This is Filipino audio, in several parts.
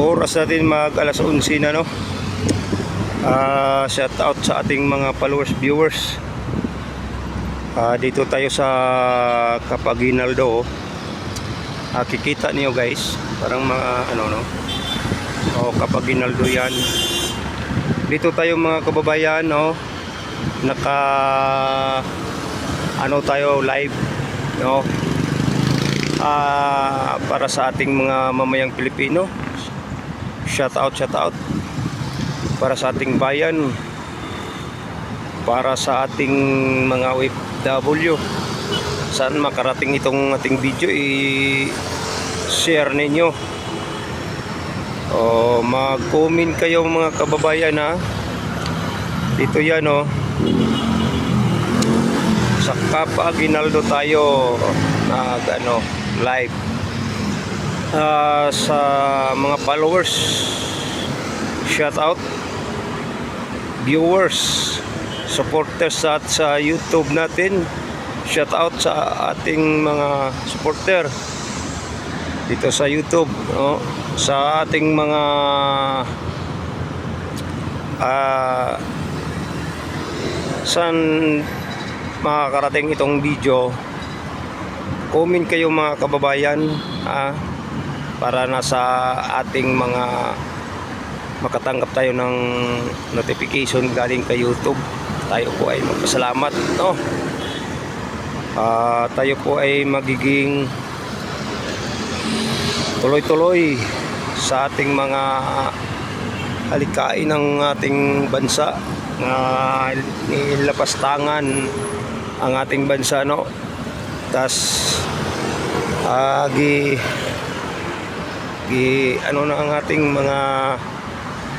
Oras natin mag alas 11 na, no. Shout out sa ating mga followers, viewers. Dito tayo sa Capaguinaldo. Kikita niyo guys, parang mga ano, no. Capaguinaldo yan. Dito tayo mga kababayan, no. Naka ano tayo live, no. Para sa ating mga mamayang Pilipino. Shout out para sa ating bayan, para sa ating mga OFW. Saan makarating itong ating video, i-share ninyo. Mag-comment kayo mga kababayan, ha. Dito yan, sa Capaguinaldo tayo live. Sa mga followers, shout out, viewers, supporters sa YouTube natin, shout out sa ating mga supporter dito sa YouTube, sa ating mga saan makakarating itong video. Comment kayo mga kababayan, para nasa ating mga makatanggap tayo ng notification galing kay YouTube. Tayo po ay magpasalamat, no. Tayo po ay magiging tuloy-tuloy sa ating mga halikain ng ating bansa, na ilapastangan ang ating bansa, no. Tas ano na ang ating mga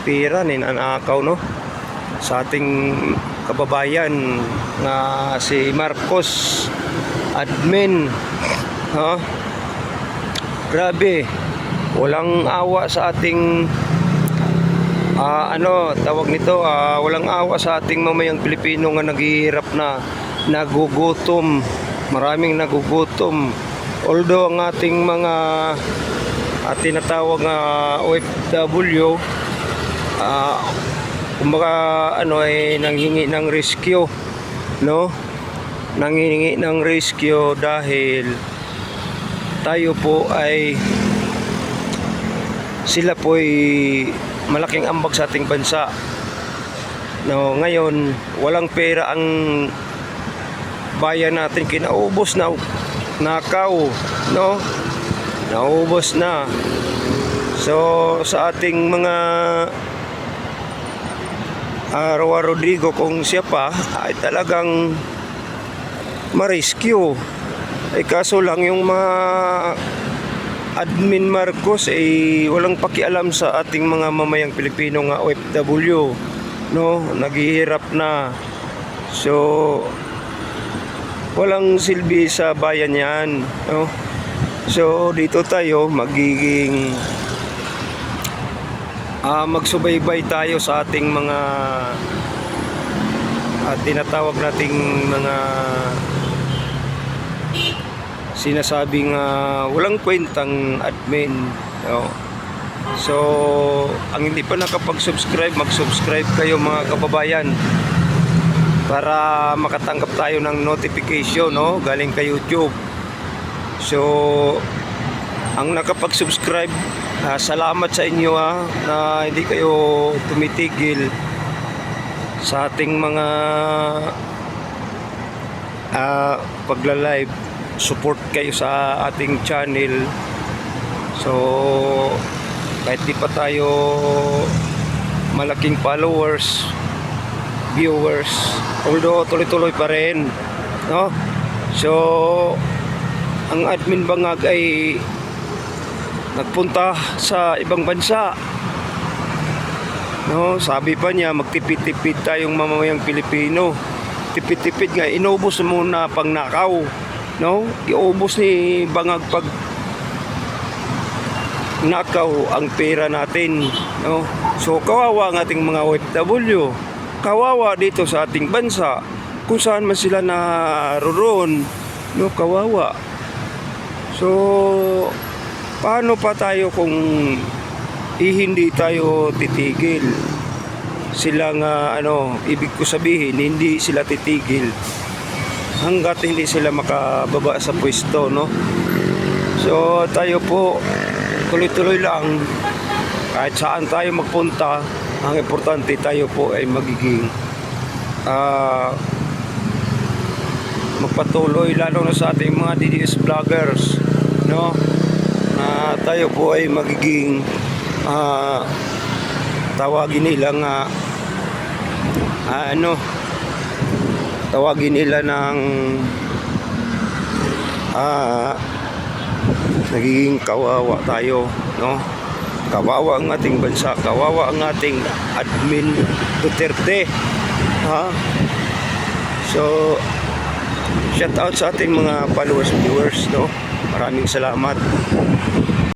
pera ninanakaw, no, sa ating kababayan na si Marcos admin, grabe, walang awa sa ating tawag nito, walang awa sa ating mamayang Pilipino nga naghihirap na, nagugutom, maraming nagugutom. Although ang ating mga tinatawag nga OFW, kumbaga ay nanghingi ng rescue, no, nanghingi ng rescue dahil tayo po ay, sila po ay malaking ambag sa ating bansa, no. Ngayon walang pera ang bayan natin, kinaubos na, nakaw, no, naubos na. So sa ating mga Roa Rodrigo, kung siya pa ay talagang ma-rescue, ay kaso lang yung mga admin Marcos ay walang pakialam sa ating mga mamayang Pilipino nga OFW, no, naghihirap na. So walang silbi sa bayan yan, no. So dito tayo magiging magsubaybay tayo sa ating mga tinatawag nating mga sinasabing walang kwentang admin, no? So ang hindi pa nakapag-subscribe, mag-subscribe kayo mga kababayan, para makatanggap tayo ng notification, no, galing kay YouTube. So ang nakapag-subscribe, salamat sa inyo, na hindi kayo tumitigil sa ating mga pagla-live. Support kayo sa ating channel. So kahit di pa tayo malaking followers, viewers, although tuloy-tuloy pa rin, no. So ang admin Bangag ay nagpunta sa ibang bansa, no. Sabi pa niya magtipid-tipid tayong mamamayang Pilipino. Tipid-tipid nga, inubos muna pang nakaw, no. Iubos ni Bangag pag nakaw ang pera natin, no. So kawawa ang ating mga OFW, kawawa dito sa ating bansa, kung saan man sila naroon, no, kawawa. So paano pa tayo kung hindi tayo titigil. Sila nga ibig ko sabihin, hindi sila titigil hangga't hindi sila makababa sa pwesto, no? So tayo po tuloy-tuloy lang kahit saan tayo magpunta. Ang importante tayo po ay magiging magpatuloy, lalo na sa ating mga DDS vloggers, no? Na tayo po ay magiging tawagin nila nga tawagin nila ng nagiging kawawa tayo, no? Kawawa ang ating bansa, kawawa ang ating admin Duterte, ha? So shout out sa ating mga followers, viewers, no? Maraming salamat.